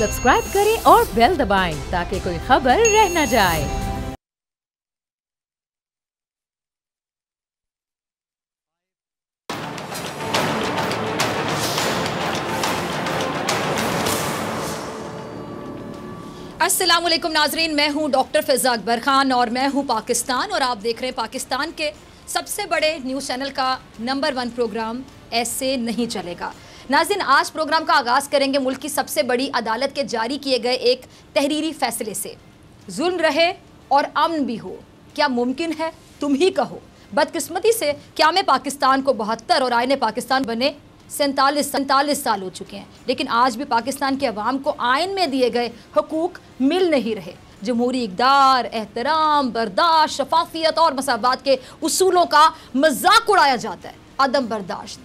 Subscribe करें और bell दबाएं ताकि कोई खबर रह न जाए। अस्सलाम वालेकुम नाजरीन, मैं हूं डॉक्टर फ़िज़ा अकबर खान और मैं हूं पाकिस्तान और आप देख रहे हैं पाकिस्तान के सबसे बड़े न्यूज़ चैनल का नंबर 1 प्रोग्राम ऐसे नहीं चलेगा। नाज़रीन, आज प्रोग्राम का आगाज़ करेंगे मुल्क की सबसे बड़ी अदालत के जारी किए गए एक तहरीरी फैसले से। जुल्म रहे और अमन भी हो, क्या मुमकिन है? तुम ही कहो। बदकिस्मती से क़याम पाकिस्तान को 72 और आईने पाकिस्तान बने 47 साल हो चुके हैं, लेकिन आज भी पाकिस्तान के अवाम को आइन में दिए गए हुकूक मिल नहीं रहे। जमहूरी इक़दार, एहतराम, बर्दाश्त, शफाफियत और मसावत के उसूलों का मजाक उड़ाया जाता है। अदम बर्दाश्त,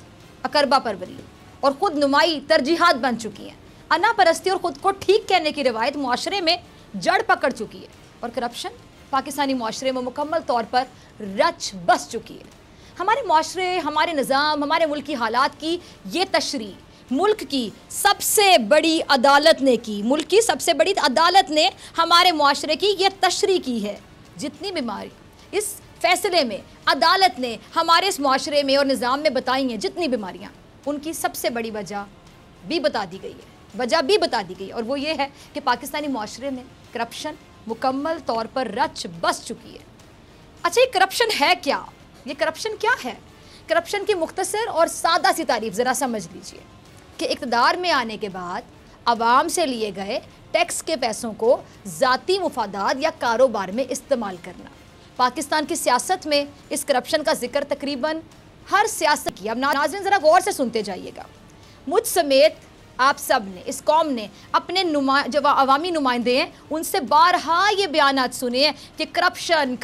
अकरबा परवरी और खुद नुमाई तरजीहात बन चुकी हैं। अना परस्ती और ख़ुद को ठीक कहने की रिवायत मुआशरे में जड़ पकड़ चुकी है और करप्शन पाकिस्तानी मुआशरे में मुकम्मल तौर पर रच बस चुकी है। हमारे मुआशरे, हमारे निज़ाम, हमारे मुल्क की हालात की ये तशरीह मुल्क की सबसे बड़ी अदालत ने की। मुल्क की सबसे बड़ी अदालत ने हमारे मुआशरे की ये तशरीह की है। जितनी बीमारी इस फैसले में अदालत ने हमारे इस मुआशरे में और निज़ाम में बताई हैं, जितनी बीमारियाँ, उनकी सबसे बड़ी वजह भी बता दी गई है। और वो ये है कि पाकिस्तानी मुआशरे में करप्शन मुकम्मल तौर पर रच बस चुकी है। अच्छा, ये करप्शन है क्या? ये करप्शन क्या है? करप्शन की मुख्तसर और सादा सी तारीफ ज़रा समझ लीजिए कि इक़्तिदार में आने के बाद आवाम से लिए गए टैक्स के पैसों को ज़ाती मुफादात या कारोबार में इस्तेमाल करना। पाकिस्तान की सियासत में इस करप्शन का जिक्र तकरीबन हर सियासत की। अब नाज़रीन ज़रा गौर से सुनते जाइएगा। मुझ समेत आप सब ने, इस कौम ने अपने जो अवामी नुमाइंदे हैं उनसे बारहा ये बयानात सुने हैं कि करप्शन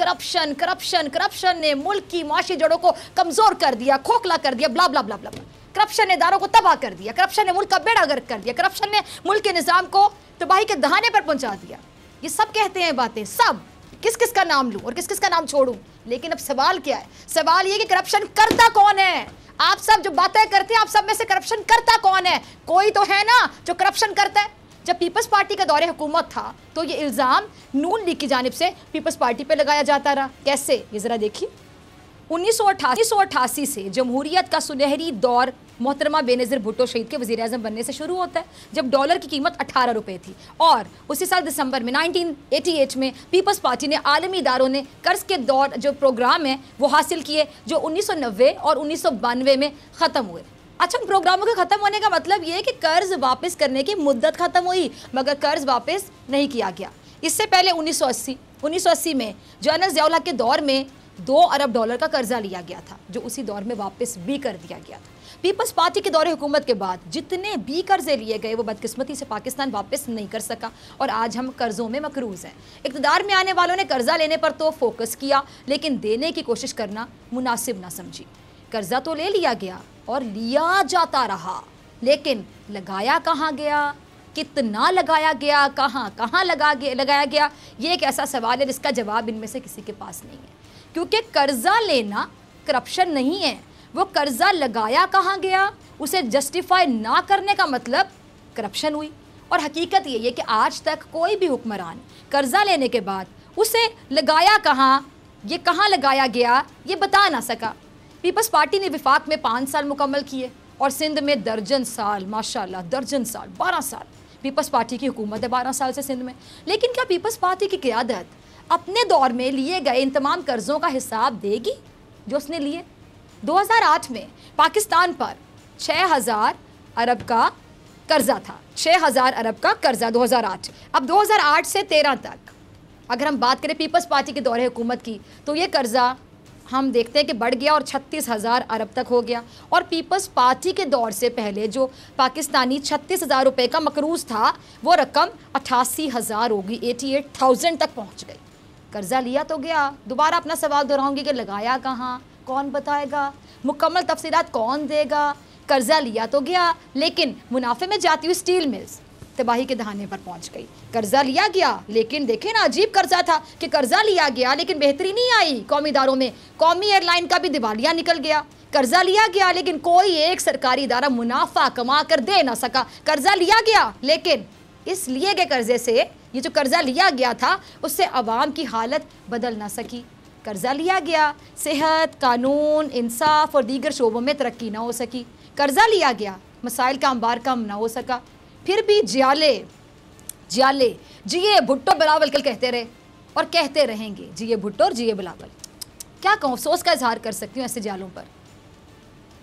ने मुल्क की माशी जड़ों को कमज़ोर कर दिया, खोखला कर दिया, ब्ला ब्ला ब्ला ब्ला। करप्शन ने इदारों को तबाह कर दिया, करप्शन ने मुल्क का बेड़ा गर्क कर दिया, करप्शन ने मुल्क के निज़ाम को तबाही के दहाने पर पहुँचा दिया। ये सब कहते हैं बातें, सब किस किस का नाम लूँ और किस किस का नाम छोड़ूँ, लेकिन अब सवाल क्या है? सवाल ये कि करप्शन करता कौन है? आप सब जो बातें करते हैं, आप सब में से करप्शन करता कौन है? कोई तो है ना जो करप्शन करता है। जब पीपल्स पार्टी का दौरे हुकूमत था तो ये इल्ज़ाम नून लीग की जानिब से पीपल्स पार्टी पे लगाया जाता रहा। कैसे? ये ज़रा देखिए। 1988 से जमहूरियत का सुनहरी दौर मोहतरमा बेनज़ीर भुट्टो शहीद के वज़ीर आज़म बनने से शुरू होता है, जब डॉलर की कीमत 18 रुपये थी। और उसी साल दिसंबर में 1988 में पीपल्स पार्टी ने आलमी इदारों ने कर्ज़ के दौर जो प्रोग्राम है वो हासिल किए, जो 1990 और 1992 में ख़त्म हुए। अच्छा, उन प्रोग्रामों के ख़त्म होने का मतलब ये है कि कर्ज़ वापस करने की मुद्दत ख़त्म हुई, मगर कर्ज़ वापस नहीं किया गया। इससे पहले 1980 में जनरल ज़ियाउल हक के दौर में 2 अरब डॉलर का कर्जा लिया गया था, जो उसी दौर में वापस भी कर दिया गया था। पीपल्स पार्टी के दौरे हुकूमत के बाद जितने भी कर्जे लिए गए वो बदकिस्मती से पाकिस्तान वापस नहीं कर सका और आज हम कर्जों में मकरूज़ हैं। इक़्तिदार में आने वालों ने कर्जा लेने पर तो फोकस किया, लेकिन देने की कोशिश करना मुनासिब ना समझी। कर्जा तो ले लिया गया और लिया जाता रहा, लेकिन लगाया कहाँ गया, कितना लगाया गया, कहाँ लगाया गया, ये एक ऐसा सवाल है जिसका जवाब इनमें से किसी के पास नहीं है। क्योंकि कर्जा लेना करप्शन नहीं है, वो कर्जा लगाया कहाँ गया उसे जस्टिफाई ना करने का मतलब करप्शन हुई। और हकीकत ये है कि आज तक कोई भी हुक्मरान कर्जा लेने के बाद उसे लगाया कहाँ, ये कहाँ लगाया गया, ये बता ना सका। पीपल्स पार्टी ने विफाक में 5 साल मुकम्मल किए और सिंध में दर्जन साल, माशाल्लाह दर्जन साल, 12 साल पीपल्स पार्टी की हुकूमत है 12 साल से सिंध में। लेकिन क्या पीपल्स पार्टी की क़यादत अपने दौर में लिए गए इन तमाम कर्ज़ों का हिसाब देगी जो उसने लिए? 2008 में पाकिस्तान पर 6000 अरब का कर्जा था, 6000 अरब का कर्जा 2008। अब 2008 से 13 तक अगर हम बात करें पीपल्स पार्टी के दौरे हुकूमत की, तो ये कर्जा हम देखते हैं कि बढ़ गया और 36,000 अरब तक हो गया। और पीपल्स पार्टी के दौर से पहले जो पाकिस्तानी 36,000 रुपये का मकरूज़ था, वो रकम 88,000 होगी, 88,000 तक पहुँच गई। कर्जा लिया तो गया, दोबारा अपना सवाल दोहराऊंगी कि लगाया कहाँ, कौन बताएगा, मुकम्मल तफसीलात कौन देगा? कर्जा लिया तो गया, लेकिन मुनाफे में जाती हुई स्टील मिल्स तबाही के दहाने पर पहुंच गई। कर्जा लिया गया, लेकिन देखें ना, अजीब कर्जा था कि कर्जा लिया गया लेकिन बेहतरी नहीं आई कौमी इदारों में। कौमी एयरलाइन का भी दिवालिया निकल गया। कर्जा लिया गया लेकिन कोई एक सरकारी इदारा मुनाफा कमा कर दे ना सका। कर्जा लिया गया लेकिन इस लिए गए कर्जे से, ये जो कर्जा लिया गया था उससे अवाम की हालत बदल ना सकी। कर्जा लिया गया, सेहत, कानून, इंसाफ और दीगर शोबों में तरक्की ना हो सकी। कर्जा लिया गया, मसाइल का अंबार कम ना हो सका। फिर भी जियाले जिए भुट्टो बिलावल कल कहते रहे और कहते रहेंगे, जिए भुट्टो और जिए बिलावल। क्या कहूँ, अफसोस का इजहार कर सकती हूँ ऐसे जालों पर।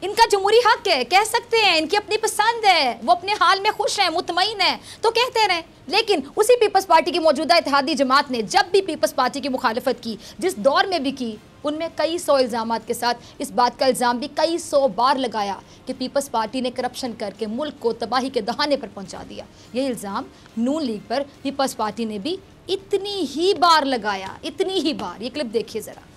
इनका जमहूरी हक है, कह सकते हैं, इनकी अपनी पसंद है, वो अपने हाल में खुश हैं, मुतमईन हैं, तो कहते रहें। लेकिन उसी पीपल्स पार्टी की मौजूदा इत्तेहादी जमात ने जब भी पीपल्स पार्टी की मुखालफत की, जिस दौर में भी की, उनमें कई सौ इल्ज़ामात के साथ इस बात का इल्ज़ाम भी कई सौ बार लगाया कि पीपल्स पार्टी ने करप्शन करके मुल्क को तबाही के दहाने पर पहुंचा दिया। ये इल्ज़ाम नून लीग पर पीपल्स पार्टी ने भी इतनी ही बार लगाया, इतनी ही बार। ये क्लिप देखिए ज़रा।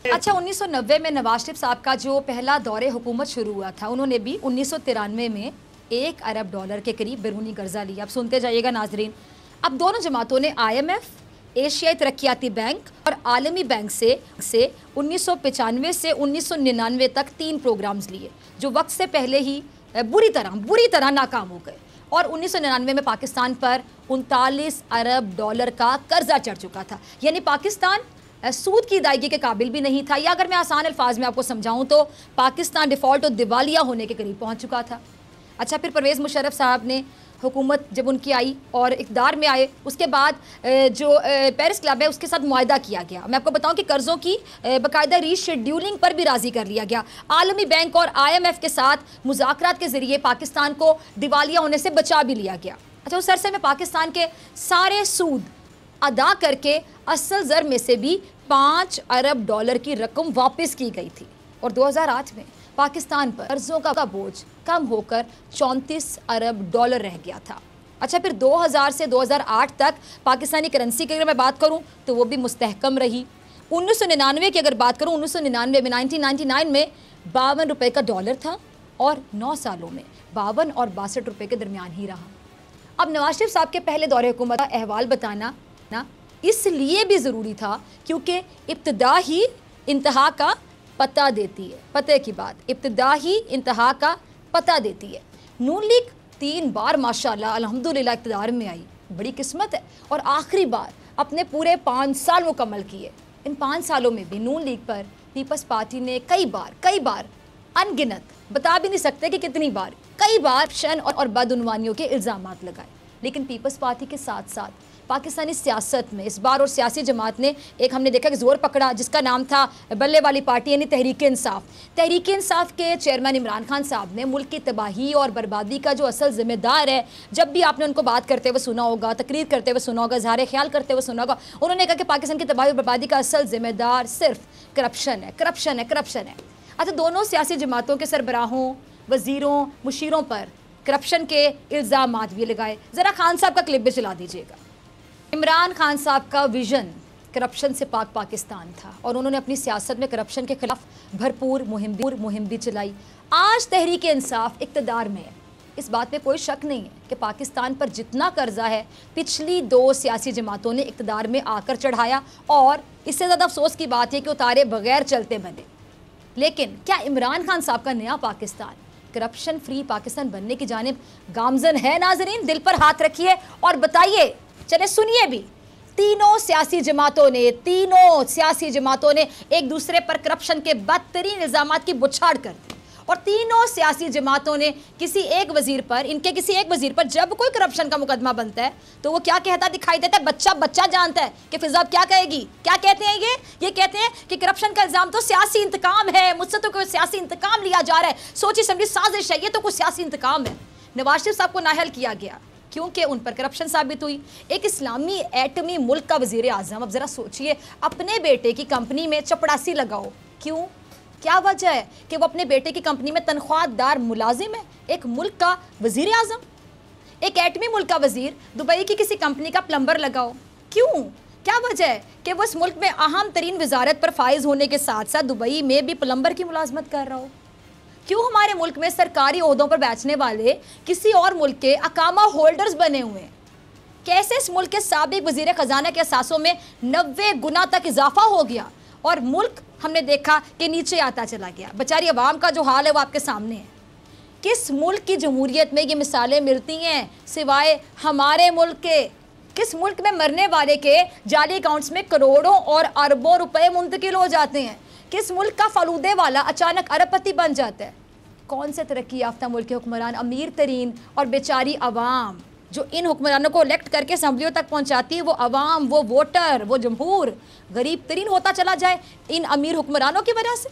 अच्छा, 1990 में नवाज शरीफ साहब का जो पहला दौरे हुकूमत शुरू हुआ था, उन्होंने भी 1993 में $1 अरब के करीब बैरूनी कर्जा लिया। अब सुनते जाइएगा नाजरीन। अब दोनों जमातों ने IMF, एशियाई तरक्याती बैंक और आलमी बैंक से 1995 से 1999 तक 3 प्रोग्राम्स लिए, जो वक्त से पहले ही बुरी तरह नाकाम हो गए। और 1999 में पाकिस्तान पर $39 अरब का कर्जा चढ़ चुका था। यानी पाकिस्तान सूद की अदायगी के काबिल भी नहीं था, या अगर मैं आसान अल्फाज में आपको समझाऊं तो पाकिस्तान डिफ़ॉल्ट और दिवालिया होने के करीब पहुंच चुका था। अच्छा, फिर परवेज़ मुशर्रफ साहब ने हुकूमत जब उनकी आई और इक़्तिदार में आए, उसके बाद जो पेरिस क्लब है उसके साथ मुआहदा किया गया। मैं आपको बताऊं कि कर्ज़ों की बाकायदा रीशेड्यूलिंग पर भी राज़ी कर लिया गया। आलमी बैंक और IMF के साथ मुज़ाकरात के ज़रिए पाकिस्तान को दिवालिया होने से बचा भी लिया गया। अच्छा, उस अरसे में पाकिस्तान के सारे सूद अदा करके असल ज़र में से भी $5 अरब की रकम वापस की गई थी। और 2008 में पाकिस्तान पर कर्जों का बोझ कम होकर $34 अरब रह गया था। अच्छा, फिर 2000 से 2008 तक पाकिस्तानी करेंसी की अगर मैं बात करूं तो वो भी मुस्तहकम रही। 1999 की अगर बात करूं, 1999 में 1999 में $52 का डॉलर था और 9 सालों में 52 और 62 रुपये के दरमियान ही रहा। अब नवाज शरीफ साहब के पहले दौरे हुकूमत का अहवाल बताना ना इसलिए भी ज़रूरी था क्योंकि इब्तिदा ही इंतहा का पता देती है। पते की बात, इब्तिदा ही इंतहा का पता देती है। नून लीग 3 बार माशाल्लाह अल्हम्दुलिल्लाह इक़्तिदार में आई, बड़ी किस्मत है। और आखिरी बार अपने पूरे 5 साल मुकम्मल किए। इन 5 सालों में भी नून लीग पर पीपल्स पार्टी ने कई बार अनगिनत, बता भी नहीं सकते कि कितनी बार, कई बार शन और बदउनवानियों के इल्ज़ामात लगाए। लेकिन पीपल्स पार्टी के साथ साथ पाकिस्तानी सियासत में इस बार और सियासी जमात ने एक हमने देखा कि जोर पकड़ा, जिसका नाम था बल्ले वाली पार्टी यानी तहरीक इंसाफ। तहरीक इंसाफ के चेयरमैन इमरान खान साहब ने मुल्क की तबाही और बर्बादी का जो असल जिम्मेदार है, जब भी आपने उनको बात करते हुए सुना होगा, तकरीर करते हुए सुना होगा, इज़हार ख्याल करते हुए सुना होगा, उन्होंने कहा कि पाकिस्तान की तबाही और बर्बादी का असल जिम्मेदार सिर्फ करप्शन है। अच्छा, दोनों सियासी जमातों के सरबराहों, वज़ीरों, मुशीरों पर करप्शन के इल्ज़ामात भी लगाए। ज़रा खान साहब का क्लिप भी चला दीजिएगा। इमरान खान साहब का विजन करप्शन से पाक पाकिस्तान था और उन्होंने अपनी सियासत में करप्शन के खिलाफ भरपूर मुहिम भी चलाई। आज तहरीक इंसाफ इक़्तिदार में है, इस बात में कोई शक नहीं है कि पाकिस्तान पर जितना कर्जा है पिछली 2 सियासी जमातों ने इक़्तिदार में आकर चढ़ाया, और इससे ज़्यादा अफसोस की बात है कि उतारे बगैर चलते बने। लेकिन क्या इमरान खान साहब का नया पाकिस्तान करप्शन फ्री पाकिस्तान बनने की जानिब गामजन है? नाजरीन, दिल पर हाथ रखिए और बताइए, चले सुनिए भी। तीनों सियासी जमातों ने एक दूसरे पर करप्शन के बदतरीन इल्जामात की बुछाड़ कर दी, और तीनों सियासी जमातों ने किसी एक वजीर पर जब कोई करप्शन का मुकदमा बनता है तो वो क्या कहता दिखाई देता है? बच्चा जानता है कि फिजा क्या कहेगी। क्या कहते हैं ये कहते हैं कि करप्शन का इल्जाम तो सियासी इंतकाम है, मुझसे तो कोई सियासी इंतकाम लिया जा रहा है, सोची समझी साजिश है, ये तो कोई सियासी इंतकाम है। नवाज शरीफ साहब को नाअहल किया गया क्योंकि उन पर करप्शन साबित हुई। एक इस्लामी एटमी मुल्क का वजीर आज़म, अब ज़रा सोचिए, अपने बेटे की कंपनी में चपड़ासी लगाओ। क्यों? क्या वजह है कि वो अपने बेटे की कंपनी में तनख्वाहदार मुलाजिम है? एक मुल्क का वजीर आज़म, एक एटमी मुल्क का वजीर दुबई की किसी कंपनी का प्लम्बर लगाओ। क्यों? क्या वजह है कि वो इस मुल्क में अहम तरीन वजारत पर फाइज होने के साथ साथ दुबई में भी प्लम्बर की मुलाजमत कर रहा हो? क्यों हमारे मुल्क में सरकारी ओहदों पर बैठने वाले किसी और मुल्क के अकामा होल्डर्स बने हुए हैं? कैसे इस मुल्क के साबिक वजीर खजाना के असासों में 90 गुना तक इजाफा हो गया और मुल्क हमने देखा कि नीचे आता चला गया। बेचारी अवाम का जो हाल है वो आपके सामने है। किस मुल्क की जमहूरियत में ये मिसालें मिलती हैं सिवाय हमारे मुल्क के? किस मुल्क में मरने वाले के जाली अकाउंट्स में करोड़ों और अरबों रुपए मुंतकिल हो जाते हैं? किस मुल्क का फलूदे वाला अचानक अरबपति बन जाता है? कौन से तरक्की याफ्ता मुल्क के हुक्मरान अमीर तरीन और बेचारी अवाम जो इन हुक्मरानों को इलेक्ट करके असम्बलियों तक पहुंचाती है, वो अवाम, वो वोटर, वो जमहूर गरीब तरीन होता चला जाए इन अमीर हुक्मरानों की वजह से?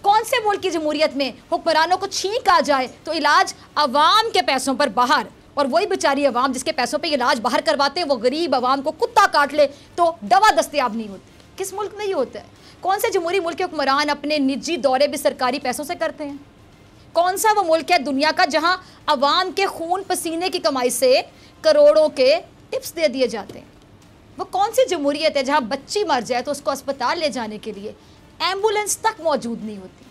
कौन से मुल्क की जमहूरियत में हुक्मरानों को छींक आ जाए तो इलाज अवाम के पैसों पर बाहर, और वही बेचारी अवाम जिसके पैसों पे इलाज बाहर करवाते हैं वो गरीब अवाम को कुत्ता काट ले तो दवा दस्तयाब नहीं होती? किस मुल्क में ये होता है? कौन से जमहूरी मुल्क के हुक्मरान अपने निजी दौरे भी सरकारी पैसों से करते हैं? कौन सा वो मुल्क है दुनिया का जहां अवाम के खून पसीने की कमाई से करोड़ों के टिप्स दे दिए जाते हैं? वो कौन सी जमहूरियत है जहां बच्ची मर जाए तो उसको अस्पताल ले जाने के लिए एम्बुलेंस तक मौजूद नहीं होती?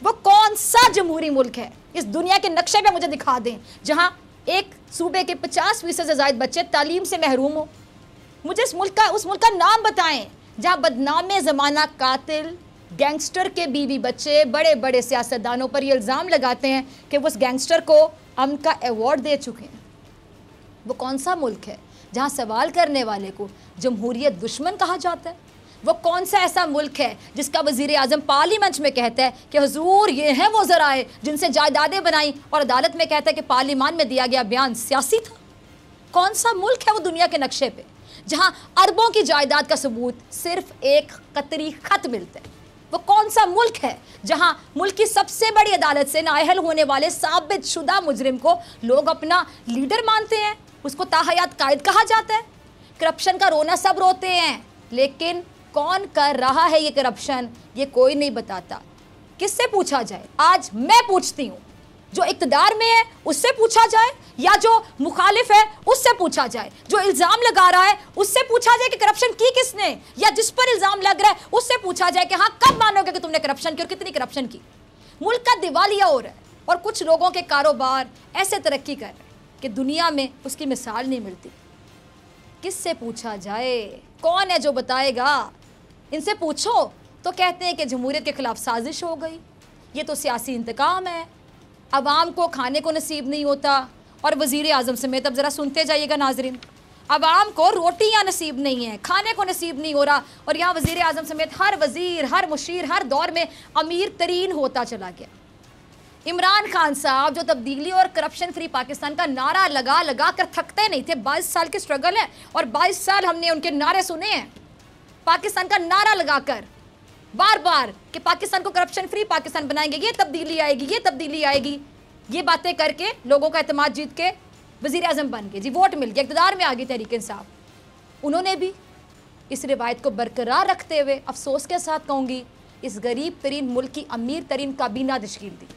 वो कौन सा जमहूरी मुल्क है इस दुनिया के नक्शे पे मुझे दिखा दें जहां एक सूबे के 50% से ज़ायद बच्चे तालीम से महरूम हो? मुझे उस मुल्क का नाम बताएं जहां बदनामे ज़माना कातिल गैंगस्टर के बीवी बच्चे बड़े बड़े सियासतदानों पर ये इल्ज़ाम लगाते हैं कि वो उस गैंगस्टर को अमन का अवार्ड दे चुके हैं। वो कौन सा मुल्क है जहां सवाल करने वाले को जमहूरियत दुश्मन कहा जाता है? वो कौन सा ऐसा मुल्क है जिसका वज़ीर आज़म पार्लियामेंट में कहता है कि हुजूर ये हैं वो ज़राए जिनसे जायदादें बनाई, और अदालत में कहता है कि पार्लियामान में दिया गया बयान सियासी था? कौन सा मुल्क है वो दुनिया के नक्शे पे जहां अरबों की जायदाद का सबूत सिर्फ एक कतरी खत मिलता है? वो कौन सा मुल्क है जहां मुल्क की सबसे बड़ी अदालत से नाअहल होने वाले साबित शुदा मुजरिम को लोग अपना लीडर मानते हैं, उसको ताहयात कायद कहा जाता है? करप्शन का रोना सब रोते हैं, लेकिन कौन कर रहा है ये करप्शन ये कोई नहीं बताता। किससे पूछा जाए? आज मैं पूछती हूँ, जो इक़्तिदार में है उससे पूछा जाए या जो मुखालिफ है उससे पूछा जाए, जो इल्ज़ाम लगा रहा है उससे पूछा जाए कि करप्शन की किसने, या जिस पर इल्ज़ाम लग रहा है उससे पूछा जाए कि हाँ कब मानोगे कि तुमने करप्शन की और कितनी करप्शन की? मुल्क का दिवालिया हो रहा है और कुछ लोगों के कारोबार ऐसे तरक्की कर रहे हैं कि दुनिया में उसकी मिसाल नहीं मिलती। किससे पूछा जाए? कौन है जो बताएगा? इनसे पूछो तो कहते हैं कि जमहूरियत के खिलाफ साजिश हो गई, ये तो सियासी इंतकाम है, अवाम को खाने को नसीब नहीं होता। और वज़ीर आज़म समेत, अब ज़रा सुनते जाइएगा नाजरीन, अवाम को रोटियां नसीब नहीं है, खाने को नसीब नहीं हो रहा, और यहाँ वज़ीर आज़म समेत हर वज़ीर, हर मुशीर, हर दौर में अमीर तरीन होता चला गया। इमरान खान साहब जो तब्दीली और करप्शन फ्री पाकिस्तान का नारा लगा लगा कर थकते नहीं थे, 22 साल की स्ट्रगल है और 22 साल हमने उनके नारे सुने हैं, पाकिस्तान का नारा लगाकर बार बार कि पाकिस्तान को करप्शन फ्री पाकिस्तान बनाएंगे, ये तब्दीली आएगी, ये तब्दीली आएगी, ये बातें करके लोगों का एतमाद जीत के वज़ीर आज़म बन गए जी, वोट मिल गया, इक़्तिदार में आ गई तहरीक इंसाफ। उन्होंने भी इस रिवायत को बरकरार रखते हुए अफसोस के साथ कहूँगी इस गरीब तरीन मुल्क की अमीर तरीन काबीना तश्कील दी।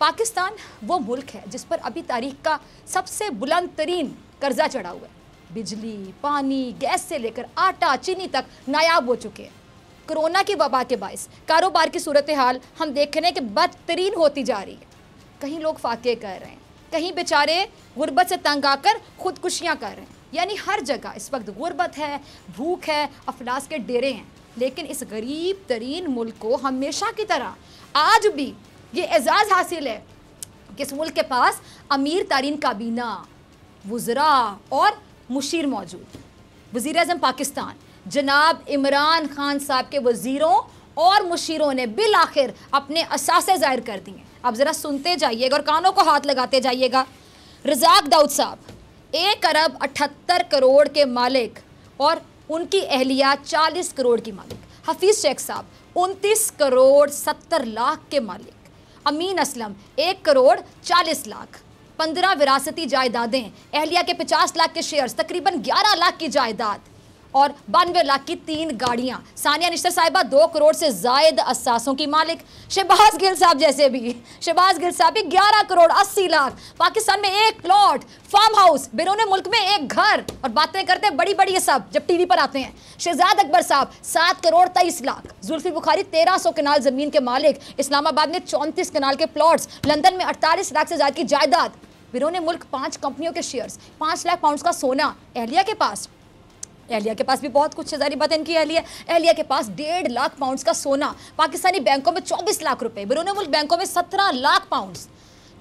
पाकिस्तान वो मुल्क है जिस पर अभी तारीख का सबसे बुलंद तरीन कर्जा चढ़ा हुआ है, बिजली, पानी, गैस से लेकर आटा, चीनी तक नायाब हो चुके हैं। कोरोना की वबा के बायस कारोबार की सूरत हाल हम देख रहे हैं कि बदतरीन होती जा रही है। कहीं लोग फाके कर रहे हैं, कहीं बेचारे गुर्बत से तंग आकर खुदकुशियाँ कर रहे हैं, यानी हर जगह इस वक्त गुर्बत है, भूख है, अफलास के डेरे हैं। लेकिन इस गरीब तरीन मुल्क को हमेशा की तरह आज भी ये एजाज़ हासिल है कि इस मुल्क के पास अमीर तरीन काबीना, वुज़रा और मुशीर मौजूद। वज़ीर आज़म पाकिस्तान जनाब इमरान खान साहब के वज़ीरों और मुशीरों ने बिल आखिर अपने असासे ज़ाहिर कर दिए। अब ज़रा सुनते जाइएगा और कानों को हाथ लगाते जाइएगा। रज़ाक दाऊद साहब 1 अरब 78 करोड़ के मालिक और उनकी अहलिया 40 करोड़ की मालिक। हफीज़ शेख साहब 29 करोड़ 70 लाख के मालिक। अमीन असलम 1 करोड़ 40 लाख। 15 विरासती जायदादें, अहलिया के 50 लाख के शेयर्स, तकरीबन 11 लाख की जायदाद और 92 लाख की 3 गाड़ियाँ। सानिया निश्तर साहिबा 2 करोड़ से ज़ायद असासों की मालिक। शहबाज गिल साहब जैसे भी, शहबाज गिल साहब भी 11 करोड़ 80 लाख। पाकिस्तान में 1 प्लॉट, फार्म हाउस, बैरून मुल्क में 1 घर, और बातें करते हैं बड़ी बड़ी ये सब जब टीवी पर आते हैं। शहजाद अकबर साहब 7 करोड़ 23 लाख। जुल्फी बुखारी 1300 कनाल ज़मीन के मालिक। इस्लामाबाद में 34 कनाल के प्लॉट्स। लंदन में 48 लाख से ज़्यादा की जायदाद। बैरून मुल्क 5 कंपनियों के शेयर्स, 5 लाख पाउंड का सोना। अहलिया के पास भी बहुत कुछ है, ज़ाहिर बात है इनकी अहलिया के पास 1.5 लाख पाउंड्स का सोना। पाकिस्तानी बैंकों में 24 लाख रुपए, बैरून मुल्क बैंकों में 17 लाख पाउंड्स।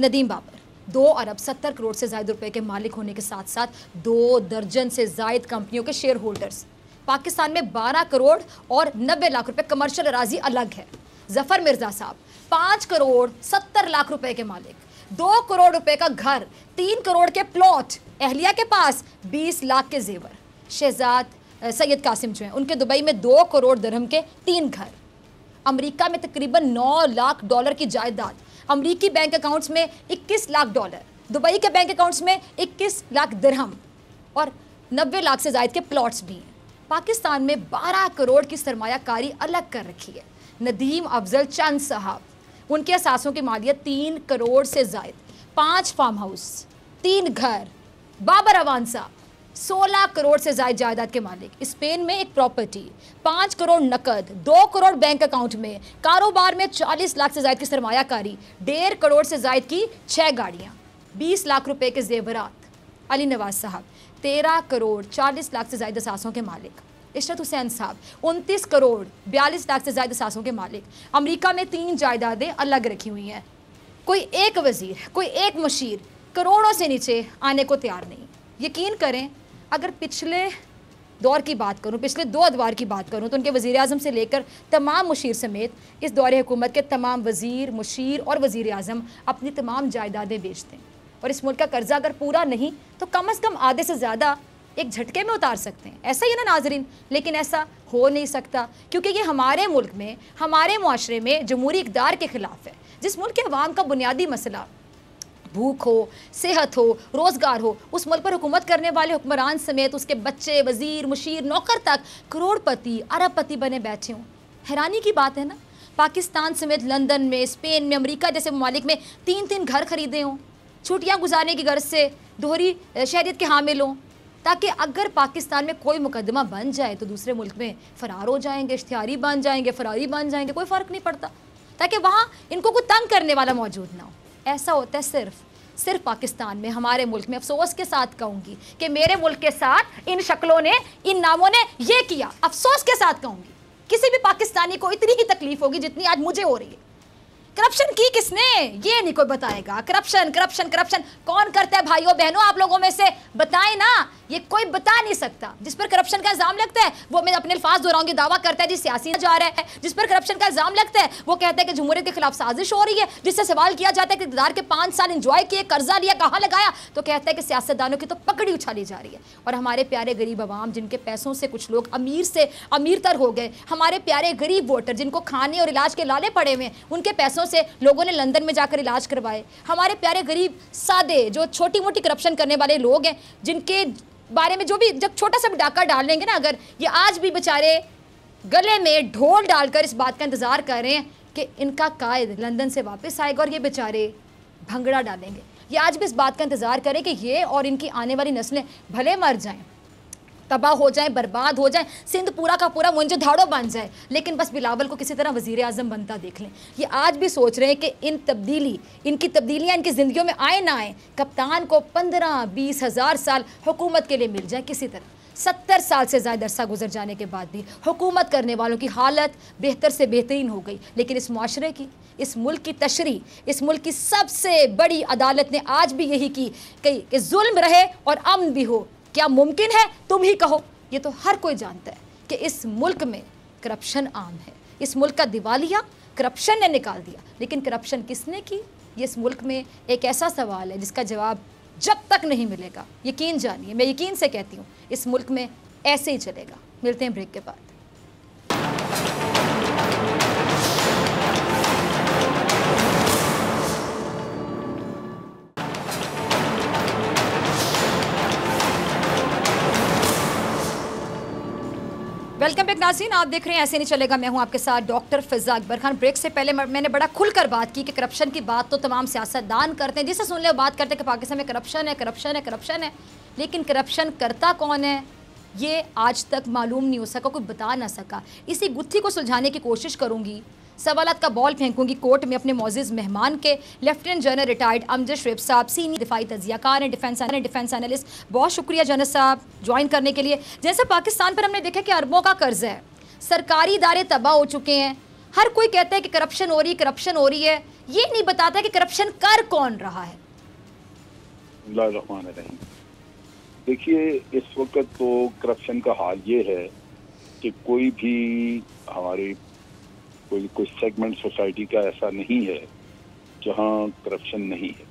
नदीम बाबर 2 अरब 70 करोड़ से ज़ायद रुपए के मालिक होने के साथ साथ 2 दर्जन से ज़ायद कंपनियों के शेयर होल्डर्स। पाकिस्तान में 12 करोड़ और 90 लाख रुपए कमर्शियल अराजी अलग है। जफर मिर्जा साहब 5 करोड़ 70 लाख रुपए के मालिक, 2 करोड़ रुपए का घर, 3 करोड़ के प्लॉट, अहलिया के पास 20 लाख के जेवर। शहजाद सैयद कासिम जो हैं उनके दुबई में 2 करोड़ दिरहम के 3 घर। अमेरिका में तकरीबन 9 लाख डॉलर की जायदाद, अमेरिकी बैंक अकाउंट्स में 21 लाख डॉलर, दुबई के बैंक अकाउंट्स में 21 लाख दिरहम और 90 लाख से ज़ायद के प्लॉट्स भी हैं। पाकिस्तान में 12 करोड़ की सरमायाकारी अलग कर रखी है। नदीम अफजल चंद साहब उनके असासों की मालियत 3 करोड़ से ज़ायद, 5 फार्म हाउस, 3 घर। बाबर अवान साहब 16 करोड़ से ज़ायद जायदाद के मालिक, स्पेन में एक प्रॉपर्टी, 5 करोड़ नकद, 2 करोड़ बैंक अकाउंट में, कारोबार में 40 लाख से ज़ायद की सरमायाकारी, 1.5 करोड़ से ज़ायद की 6 गाड़ियाँ, 20 लाख रुपए के जेवरात। अली नवाज साहब 13 करोड़ 40 लाख से ज़ायद असासों के मालिक। इशरत हुसैन साहब 29 करोड़ 42 लाख से ज़ायद असासों के मालिक। अमेरिका में 3 जायदादें अलग रखी हुई हैं। कोई एक वज़ीर, कोई एक मुशीर करोड़ों से नीचे आने को तैयार नहीं। यकीन करें, अगर पिछले दौर की बात करूं, पिछले 2 अदवार की बात करूं, तो उनके वज़ीर आज़म से लेकर तमाम मुशीर समेत इस दौरे हुकूमत के तमाम वज़ीर, मुशीर और वज़ीर आज़म अपनी तमाम जायदादें बेचते हैं और इस मुल्क का कर्जा अगर पूरा नहीं तो कम से कम आधे से ज़्यादा एक झटके में उतार सकते हैं। ऐसा ही है ना नाजरीन, लेकिन ऐसा हो नहीं सकता क्योंकि ये हमारे मुल्क में, हमारे मुआशरे में जमहूरी इक़्तिदार के ख़िलाफ़ है। जिस मुल्क के अवाम का बुनियादी मसला भूख हो, सेहत हो, रोज़गार हो, उस मुल्क पर हुकूमत करने वाले हुक्मरान समेत उसके बच्चे, वज़ीर, मुशीर, नौकर तक करोड़पति, अरबपति बने बैठे हों। हैरानी की बात है ना। पाकिस्तान समेत लंदन में, स्पेन में, अमेरिका जैसे ममालिक में 3-3 घर खरीदे हों, छुट्टियाँ गुजारने की गर्ज से दोहरी शहरियत के हामिल हों, ताकि अगर पाकिस्तान में कोई मुकदमा बन जाए तो दूसरे मुल्क में फ़रार हो जाएंगे, इश्तिहारी बन जाएंगे, फ़रारी बन जाएंगे, कोई फ़र्क नहीं पड़ता, ताकि वहाँ इनको कोई तंग करने वाला मौजूद ना हो। ऐसा होता है सिर्फ पाकिस्तान में, हमारे मुल्क में। अफसोस के साथ कहूँगी कि मेरे मुल्क के साथ इन शक्लों ने, इन नामों ने ये किया। अफसोस के साथ कहूँगी किसी भी पाकिस्तानी को इतनी ही तकलीफ होगी जितनी आज मुझे हो रही है। करप्शन की किसने, ये नहीं कोई बताएगा। करप्शन करप्शन करप्शन कौन करता है भाइयों बहनों, आप लोगों में से बताएं ना। ये कोई बता नहीं सकता। जिस पर करप्शन का इल्जाम लगता है वो, मैं अपने अल्फाज दोहराऊंगी, दावा करता है जी सियासी जा रहा है। जिस पर करप्शन का इल्जाम लगता है वो कहता है कि जमहूरियत के खिलाफ साजिश हो रही है। जिससे सवाल किया जाता है कि इक़्तिदार के 5 साल एंजॉय किए, कर्जा लिया, कहाँ लगाया, तो कहता है कि सियासतदानों की तो पकड़ी उछाली जा रही है। और हमारे प्यारे गरीब अवाम जिनके पैसों से कुछ लोग अमीर से अमीरतर हो गए, हमारे प्यारे गरीब वोटर जिनको खाने और इलाज के लाले पड़े हुए, उनके पैसों से लोगों ने लंदन में जाकर इलाज करवाए। हमारे प्यारे गरीब सादे जो छोटी मोटी करप्शन करने वाले लोग हैं, जिनके बारे में जो भी जब छोटा सा भी डाका डाल लेंगे ना, अगर ये आज भी बेचारे गले में ढोल डालकर इस बात का इंतज़ार कर रहे हैं कि इनका कायद लंदन से वापस आएगा और ये बेचारे भंगड़ा डालेंगे, ये आज भी इस बात का इंतज़ार करें कि ये और इनकी आने वाली नस्लें भले मर जाएं, तबाह हो जाए, बर्बाद हो जाए, सिंध पूरा का पूरा मुंजधाड़ो बन जाए, लेकिन बस बिलावल को किसी तरह वज़ीर आज़म बनता देख लें। ये आज भी सोच रहे हैं कि इनकी तब्दीलियाँ इनकी ज़िंदगियों में आए ना आए, कप्तान को 15-20 हज़ार साल हुकूमत के लिए मिल जाए किसी तरह। 70 साल से ज़्यादा अरसा गुजर जाने के बाद भी हुकूमत करने वालों की हालत बेहतर से बेहतरीन हो गई, लेकिन इस मुआशरे की, इस मुल्क की तशरी, इस मुल्क की सबसे बड़ी अदालत ने आज भी यही की कि जुल्म रहे और अमन भी हो। क्या मुमकिन है? तुम ही कहो। ये तो हर कोई जानता है कि इस मुल्क में करप्शन आम है। इस मुल्क का दिवालिया करप्शन ने निकाल दिया, लेकिन करप्शन किसने की, ये इस मुल्क में एक ऐसा सवाल है जिसका जवाब जब तक नहीं मिलेगा, यकीन जानिए, मैं यकीन से कहती हूँ, इस मुल्क में ऐसे ही चलेगा। मिलते हैं ब्रेक के बाद। वेलकम बैक नाज़रीन, आप देख रहे हैं ऐसे नहीं चलेगा। मैं हूं आपके साथ डॉक्टर फ़िज़ा अकबर खान। ब्रेक से पहले मैंने बड़ा खुलकर बात की कि करप्शन की बात तो तमाम सियासतदान करते हैं, जिसे सुन ले बात करते हैं कि पाकिस्तान में करप्शन है, करप्शन है, करप्शन है, लेकिन करप्शन करता कौन है ये आज तक मालूम नहीं हो सका, कोई बता ना सका। इसी गुत्थी को सुलझाने की कोशिश करूँगी, सवालात का बॉल फेंकूंगी कोर्ट में अपने मौजूद मेहमान के, लेफ्टिनेंट जनरल रिटायर्ड अमजद शरीफ साहब, सीनियर दिफाई तजियाकार हैं, डिफेंस एनालिस्ट। बहुत शुक्रिया जनरल साहब ज्वाइन करने के लिए। जैसे पाकिस्तान पर हमने देखा कि अरबों का कर्ज है, सरकारी इदारे तबाह हो चुके हैं, हर कोई कहता है कि करप्शन हो रही है, ये नहीं बताता कि करप्शन कर कौन रहा है। बिस्मिल्लाहिर्रहमानिर्रहीम। देखिए, इस वक्त तो करप्शन का हाल ये है कि कोई भी हमारी कोई सेगमेंट सोसाइटी का ऐसा नहीं है जहां करप्शन नहीं है।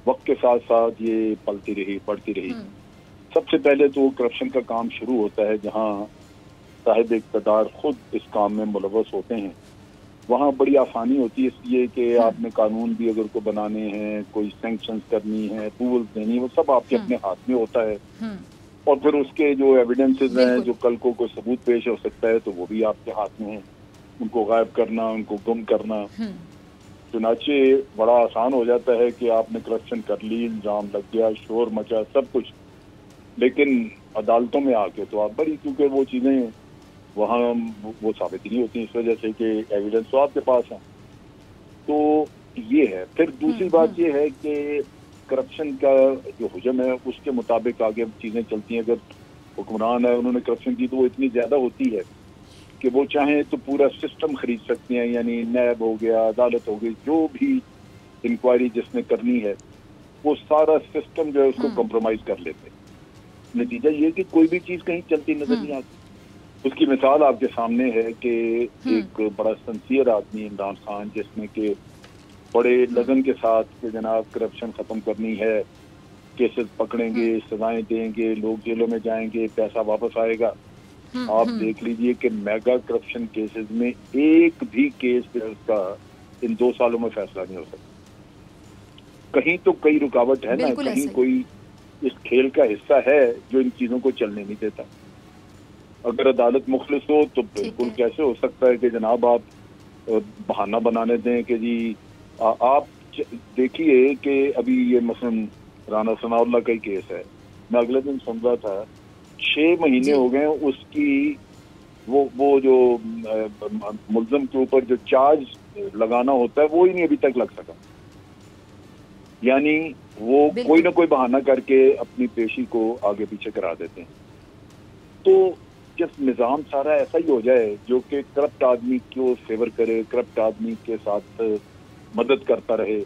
वक्त के साथ साथ ये पलती रही, बढ़ती रही। सबसे पहले तो करप्शन का काम शुरू होता है जहां साहिब इक़्तिदार खुद इस काम में मुलव्वस होते हैं। वहाँ बड़ी आसानी होती है, इसलिए कि आपने कानून भी अगर को बनाने हैं, कोई सैंक्शंस करनी है, अप्रूवल्स देनी है, वो सब आपके अपने हाथ में होता है। और फिर उसके जो एविडेंसेस हैं, जो कल को कोई सबूत पेश हो सकता है, तो वो भी आपके हाथ में है। उनको गायब करना, उनको गुम करना, चुनाचे बड़ा आसान हो जाता है कि आपने करप्शन कर ली, इल्जाम लग गया, शोर मचा, सब कुछ। लेकिन अदालतों में आके तो आप बड़ी, क्योंकि वो चीज़ें वहाँ वो साबित नहीं होती, इस वजह से कि एविडेंस तो आपके पास है। तो ये है। फिर दूसरी बात ये है कि करप्शन का जो हुजम है उसके मुताबिक आगे चीज़ें चलती हैं। अगर हुक्मरान है, उन्होंने करप्शन की, तो वो इतनी ज़्यादा होती है कि वो चाहें तो पूरा सिस्टम खरीद सकते हैं। यानी नैब हो गया, अदालत हो गई, जो भी इंक्वायरी जिसने करनी है, वो सारा सिस्टम जो है उसको कॉम्प्रोमाइज कर लेते हैं। नतीजा ये कि कोई भी चीज़ कहीं चलती नजर नहीं आती। उसकी मिसाल आपके सामने है कि एक बड़ा सिंसियर आदमी इमरान खान, जिसने के बड़े लगन के साथ कि जनाब करप्शन खत्म करनी है, केसेस पकड़ेंगे, सजाएं देंगे, लोग जेलों में जाएंगे, पैसा वापस आएगा। आप देख लीजिए कि मेगा करप्शन केसेस में एक भी केस का इन 2 सालों में फैसला नहीं हो सकता। कहीं तो कई रुकावट है ना, कहीं कोई इस खेल का हिस्सा है जो इन चीजों को चलने नहीं देता। अगर अदालत मुखलिस हो तो बिल्कुल कैसे हो सकता है कि जनाब आप बहाना बनाने दें कि जी आप देखिए कि अभी ये मसलन राना सनाउल्लाह का ही केस है। मैं अगले दिन सुन रहा था, 6 महीने हो गए उसकी, वो जो मुल्ज़िम के ऊपर जो चार्ज लगाना होता है वो ही नहीं अभी तक लग सका। यानी वो कोई ना कोई बहाना करके अपनी पेशी को आगे पीछे करा देते हैं। तो जब निज़ाम सारा ऐसा ही हो जाए जो कि करप्ट आदमी को फेवर करे, करप्ट आदमी के साथ मदद करता रहे,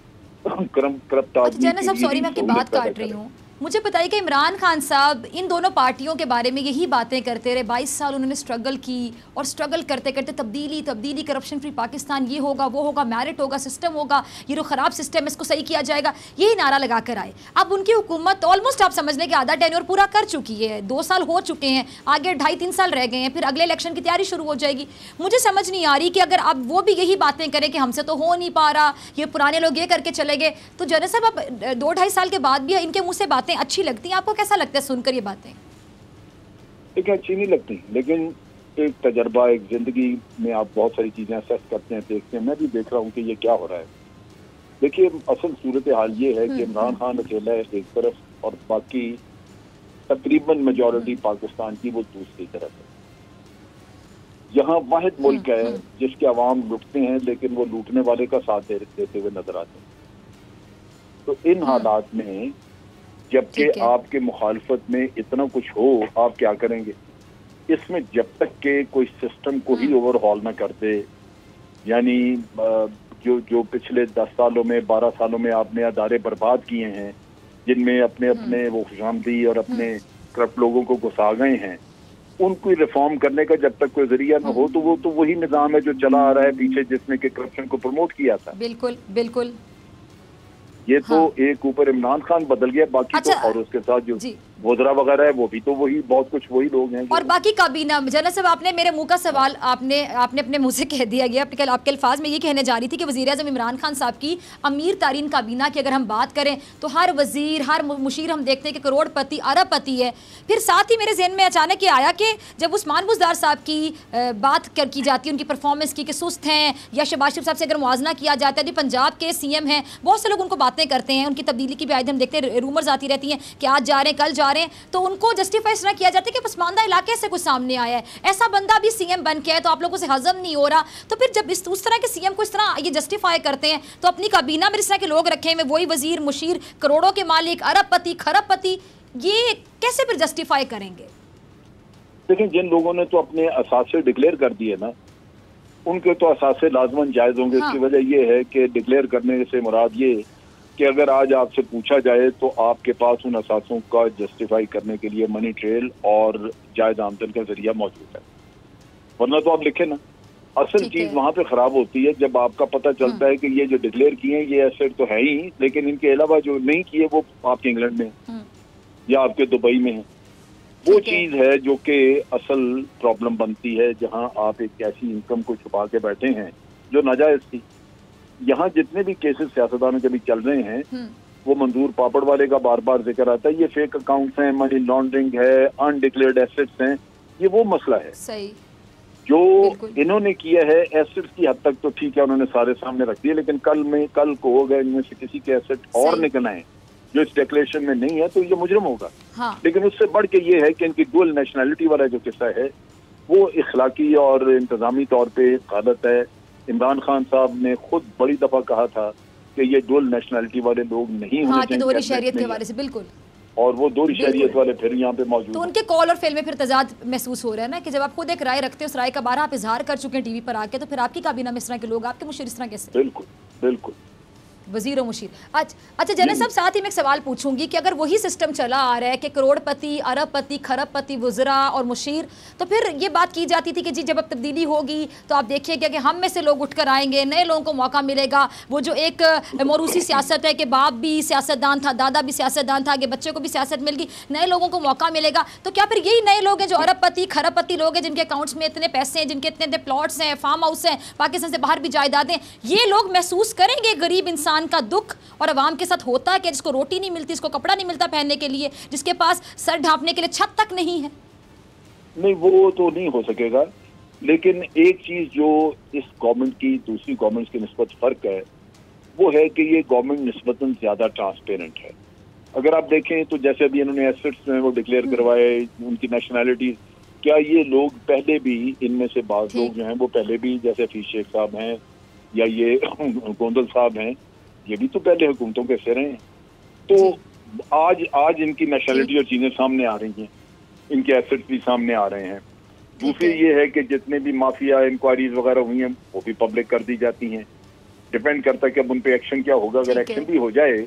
करप्ट आदमी। सॉरी, मैं आपकी बात काट रही हूँ। मुझे बताइए कि इमरान खान साहब इन दोनों पार्टियों के बारे में यही बातें करते रहे। 22 साल उन्होंने स्ट्रगल की और स्ट्रगल करते करते तब्दीली, करप्शन फ्री पाकिस्तान, ये होगा, वो होगा, मेरिट होगा, सिस्टम होगा, ये जो खराब सिस्टम है इसको सही किया जाएगा, यही नारा लगा कर आए। अब उनकी हुकूमत ऑलमोस्ट आप समझ लें कि आधा टेन्योर पूरा कर चुकी है, 2 साल हो चुके हैं, आगे 2.5-3 साल रह गए हैं, फिर अगले इलेक्शन की तैयारी शुरू हो जाएगी। मुझे समझ नहीं आ रही कि अगर अब वो भी यही बातें करें कि हमसे तो हो नहीं पा रहा, ये पुराने लोग ये करके चले गए, तो जनरल साहब अब 2-2.5 साल के बाद भी इनके मुँह से बातें अच्छी लगती हैं। आपको कैसा लगता है सुनकर ये बातें? देखिए, अच्छी नहीं लगती, लेकिन एक तजर्बा, एक जिंदगी में आप बहुत सारी चीजें असेस करते हैं, देखते हैं। मैं भी देख रहा हूँ कि ये क्या हो रहा है। देखिए, असल सूरत हाल ये है कि इमरान खान अकेला है एक तरफ और बाकी तकरीबन मेजॉरिटी पाकिस्तान की वो दूसरी तरफ है। यहाँ वाहिद मुल्क है जिसके अवाम लुटते हैं, लेकिन वो लूटने वाले का साथ देते हुए नजर आते हैं। तो इन हालात में जबकि आपके मुखालफत में इतना कुछ हो, आप क्या करेंगे? इसमें जब तक के कोई सिस्टम को ही ओवरहॉल ना कर दे, यानी जो पिछले 10 सालों में, 12 सालों में आपने अदारे बर्बाद किए हैं, जिनमें अपने अपने वो खुशामदी और अपने करप्ट लोगों को घुसा गए हैं, उनको रिफॉर्म करने का जब तक कोई जरिया न हो, तो वो तो वही निजाम है जो चला आ रहा है पीछे, जिसने के करप्शन को प्रमोट किया था। बिल्कुल बिल्कुल। ये तो एक ऊपर इमरान खान बदल गया, बाकी तो और उसके साथ जो वज़रा वगैरह है वो भी तो वही, बहुत कुछ वही लोग हैं। और बाकी काबीना, जनरल साहब आपने मेरे मुंह का सवाल आपने अपने मुंह से कह दिया गया। आपके अल्फाज में ये कहने जा रही थी कि वज़ीर-ए-आज़म इमरान खान साहब की अमीर तरीन काबीना की अगर हम बात करें तो हर वज़ीर, हर मुशीर हम देखते हैं कि करोड़पति, अरबपति है। फिर साथ ही मेरे जहन में अचानक ये आया कि जब उस्मान बुज़दार साहब की बात की जाती है, उनकी परफॉर्मेंस की कि सुस्त हैं, या शहबाज शरीफ साहब से अगर मुआवजा किया जाता है, जो पंजाब के CM हैं, बहुत से लोग उनको बातें करते हैं, उनकी तब्दीली की भी आयत हम देखते हैं, रूमर्स आती रहती हैं कि आज जा रहे हैं, कल जा रहे हैं, तो उनको जस्टिफाई इस तरह किया जाता है कि पसमानदा इलाके से कुछ सामने आया है, ऐसा बंदा भी CM बन के है, तो आप लोगों से हजम नहीं हो रहा। तो फिर जब उस तरह के CM को इस तरह ये जस्टिफाई करते हैं, तो अपनी काबीना में इस तरह के लोग रखे हुए, वही वजीर, मुशीर, करोड़ों के मालिक, अरबपति, खरबपति, ये कैसे फिर जस्टिफाई करेंगे? देखिए, जिन लोगों ने तो अपने असासे डिक्लेयर कर दिए ना, उनके तो असासे लाजमन जायज होंगे। हाँ। इसकी वजह ये है कि डिक्लेयर करने से मुराद ये कि अगर आज आपसे पूछा जाए तो आपके पास उन असासों का जस्टिफाई करने के लिए मनी ट्रेल और जायज आमदन का जरिया मौजूद है, वरना तो आप लिखे ना। असल चीज वहां पे खराब होती है जब आपका पता चलता है कि ये जो डिक्लेयर किए हैं ये एसेट तो है ही, लेकिन इनके अलावा जो नहीं किए वो आपके इंग्लैंड में है या आपके दुबई में है। वो चीज है जो कि असल प्रॉब्लम बनती है, जहां आप एक ऐसी इनकम को छुपा के बैठे हैं जो नाजायज थी। यहाँ जितने भी केसेस सियासतदानों के भी चल रहे हैं वो मंजूर पापड़ वाले का बार बार जिक्र आता है, ये फेक अकाउंट्स हैं, मनी लॉन्ड्रिंग है, अनडिक्लेयर्ड एसेट्स हैं, ये वो मसला है। सही। जो इन्होंने किया है एसेट्स की हद तक तो ठीक है, उन्होंने सारे सामने रख दिए, लेकिन कल को हो गए इनमें से किसी के एसेट और निकल आए जो इस डिक्लेरेशन में नहीं है तो ये मुजरम होगा। हाँ। लेकिन उससे बढ़ के ये है कि इनकी डुअल नेशनैलिटी वाला जो किस्सा है वो इखलाकी और इंतजामी तौर पे गलत है। इमरान खान साहब ने खुद बड़ी दफा कहा था कि ये डुअल नेशनैलिटी वाले लोग नहीं होने चाहिए, दोहरी शहरियत के हवाले से बिल्कुल, और वो दोहरी शहरियत वाले फिर यहाँ पे मौजूद। तो उनके कॉल और फेल में फिर तजाद महसूस हो रहा है ना कि जब आप खुद एक राय रखते हो, उस राय का बारह आप इजहार कर चुके हैं टीवी पर आके, तो फिर आपकी काबीना में इस तरह के लोग, आपके मुशीर इस तरह कैसे? बिल्कुल बिल्कुल, वजीर और मुशीर। अच्छा जनरल साहब, साथ ही मैं एक सवाल पूछूंगी कि अगर वही सिस्टम चला आ रहा है कि करोड़पति, अरबपति, खरबपति, वज़रा और मुशीर, तो फिर ये बात की जाती थी कि जी जब अब तब्दीली होगी तो आप देखिएगा कि हम में से लोग उठकर आएंगे, नए लोगों को मौका मिलेगा। वो जो एक मौरूसी सियासत है कि बाप भी सियासतदान था, दादा भी सियासतदान था, आगे बच्चे को भी सियासत मिल गई, नए लोगों को मौका मिलेगा। तो क्या फिर यही नए लोग हैं जो अरबपति, खरबपति लोग हैं, जिनके अकाउंट्स में इतने पैसे हैं, जिनके इतने प्लॉट्स हैं, फार्म हाउस हैं, पाकिस्तान से बाहर भी जायदादें, ये लोग महसूस करेंगे गरीब इंसान का दुख और अवाम के साथ होता है कि जिसको रोटी नहीं मिलती, जिसको कपड़ा नहीं मिलता पहनने के लिए, जिसके पास सर ढांपने के लिए छत तक नहीं है? नहीं, वो तो नहीं हो सकेगा। लेकिन एक चीज जो इस गवर्नमेंट की दूसरी गवर्नमेंट्स की निस्बत फर्क है वो है कि ये गवर्नमेंट निस्बतन ज्यादा ट्रांसपेरेंट है। अगर आप देखें तो जैसे अभी इन्होंने एसेट्स में वो डिक्लेयर करवाए, उनकी नेशनैलिटी, क्या ये लोग पहले भी, इनमें से बाज़ लोग जो हैं वो पहले भी, जैसे हफीज शेख साहब हैं या ये गोंदल साहब हैं, ये भी तो पहले हुकूमतों के सिर हैं। तो आज इनकी नेशनैलिटी और चीजें सामने आ रही हैं, इनके एसेट्स भी सामने आ रहे हैं। दूसरी ये है कि जितने भी माफिया इंक्वायरीज वगैरह हुई हैं वो भी पब्लिक कर दी जाती हैं। डिपेंड करता है कि अब उन पे एक्शन क्या होगा। अगर एक्शन भी हो जाए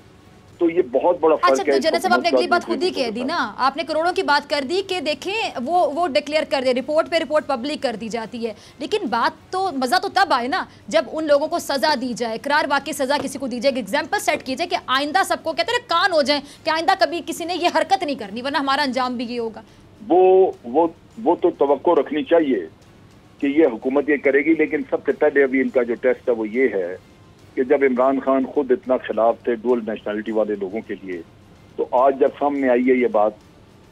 तो ये बहुत बड़ा फर्क है। अच्छा, तो जनरल साहब आपने अगली बात खुद ही कह दी ना, आपने करोड़ों की बात कर दी कि देखें वो डिक्लेयर कर दे, रिपोर्ट पे रिपोर्ट पब्लिक कर दी जाती है। लेकिन बात तो, मजा तो तब आए ना जब उन लोगों को सजा दी जाए, करार वाकई सजा किसी को दी जाए, एग्जाम्पल सेट की जाए कि आइंदा सबको कहते हैं कान हो जाए कि आइंदा कभी किसी ने ये हरकत नहीं करनी, वरना हमारा अंजाम भी ये होगा। वो तो तवक्को रखनी चाहिए कि ये हुकूमत ये करेगी। लेकिन सबसे पहले अभी इनका जो टेस्ट है वो ये है कि जब इमरान खान खुद इतना खिलाफ थे डुअल नेशनैलिटी वाले लोगों के लिए, तो आज जब सामने आई है ये बात,